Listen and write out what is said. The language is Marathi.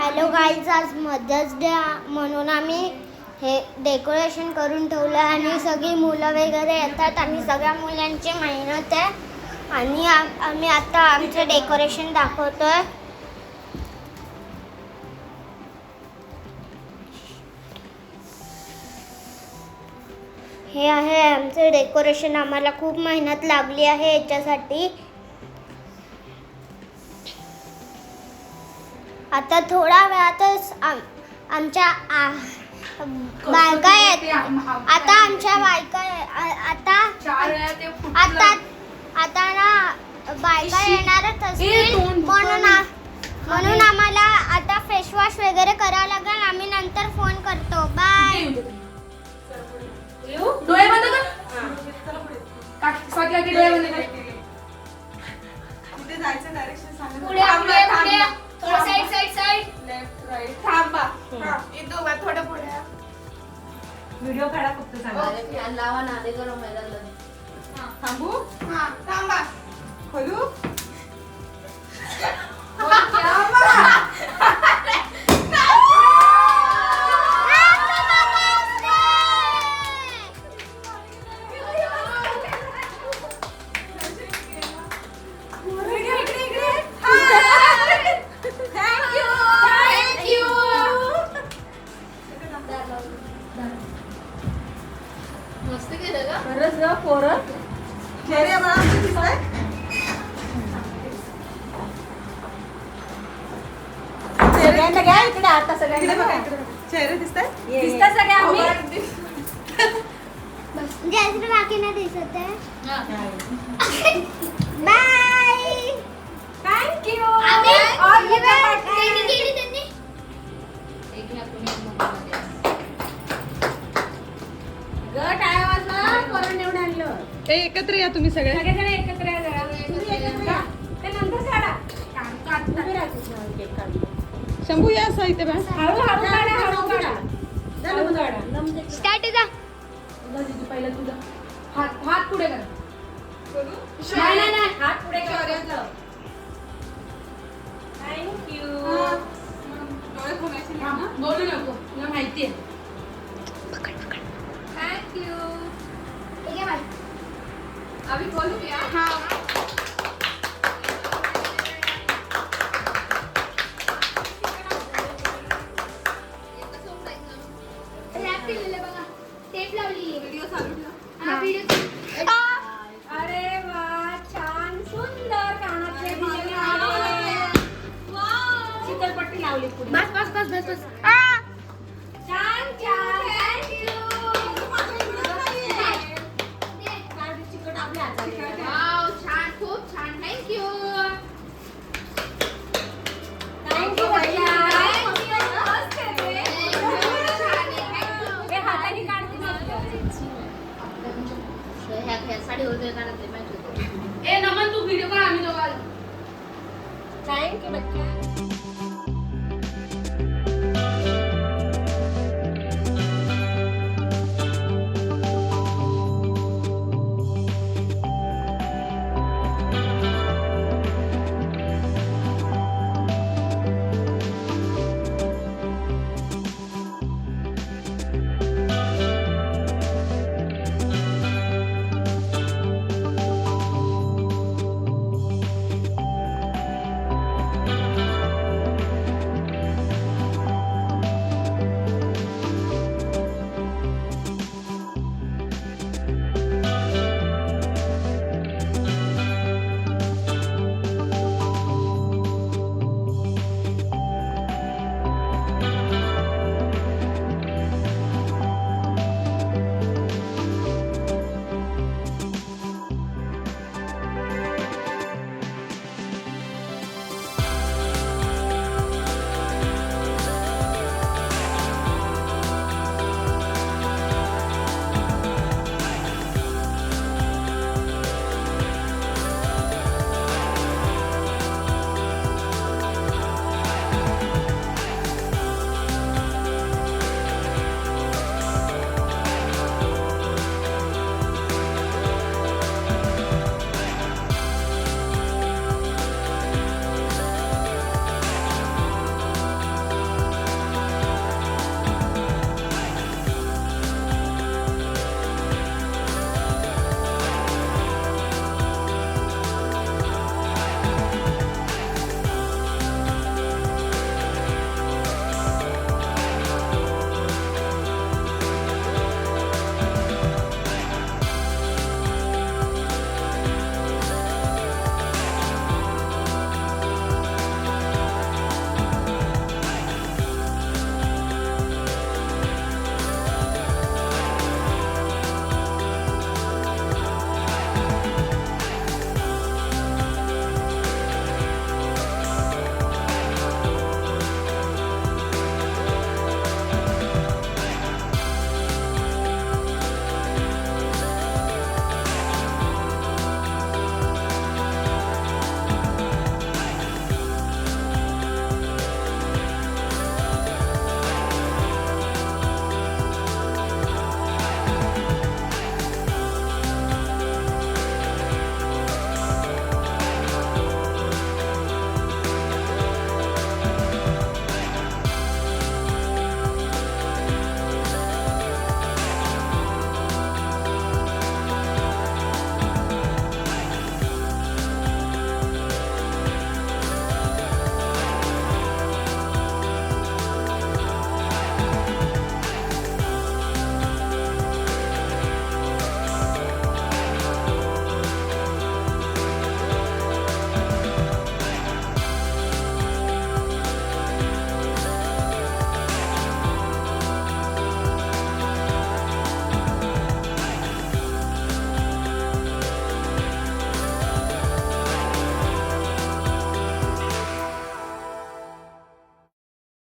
हॅलो गाईज, आज मदर्स डे म्हणून आम्ही हे डेकोरेशन करून ठेवलं आणि सगळी मुलं वगैरे येतात आणि सगळ्या मुलांची मेहनत आहे आणि आम्ही आता आमचं डेकोरेशन दाखवतोय. हे आहे आमचं डेकोरेशन. आम्हाला खूप मेहनत लागली आहे याच्यासाठी. आता थोडा वेळातच आमच्या बायका आता आमच्या बायका आता ना बायका येणारच असतील म्हणून आम्हाला आता फेस वॉश वगैरे करावं लागेल. आम्ही नंतर फोन करतो. बाय. डोळे बंद कर. सगळ्या डोळे बंद कर. कुठे जायचं डायरेक्शन सांगा. पुढे थोडं साइड लेफ्ट राइट थांबा. इथं बघ थोडं पुढे. व्हिडिओ काढा फक्त सांगा. अरे फॅन लावा ना, दे गरम व्हायला. थांबू. हां थांबा. खोलू. मस्त केलं का? खरंच ग पोरं. चेहरे मला दिसतंय. सगळ्यांना घ्या इकडे. आता इकडे बघा, इकडे बघा. चेहरे दिसतात. दिसतात सगळे आम्ही. जास्त बाकी नाही दिसत आहे. बाय. थँक्यू. एकत्र या तुम्ही सगळे. एकत्र शंभू या साहित्य बॅग. स्टार्ट जा. पहिलं तुझं हात पुढे कर. नाही हात पुढे कर. थँक्यू. बोलू नको, तुला माहिती आहे. थँक्यू. ठीक आहे बाय. आम्ही बोलूया. टेप लावली. व्हिडिओ चालू ठेव. हा व्हिडिओ. अरे वा, छान सुंदर कानातले दिलेले आहे. वाव, चिकटपट्टी लावली पुढे. बस. छान थँक्यू. चिकट आपल्या हातात. वाव, छान, खूप छान. थँक्यू. थँक्यू बच्चा. हे हाताने काढते ह्या साडी होते कानातले माहिती होते. ए नमन, तू व्हिडिओ काढ, आम्ही दोघं आलो. थँक्यू बच्चा.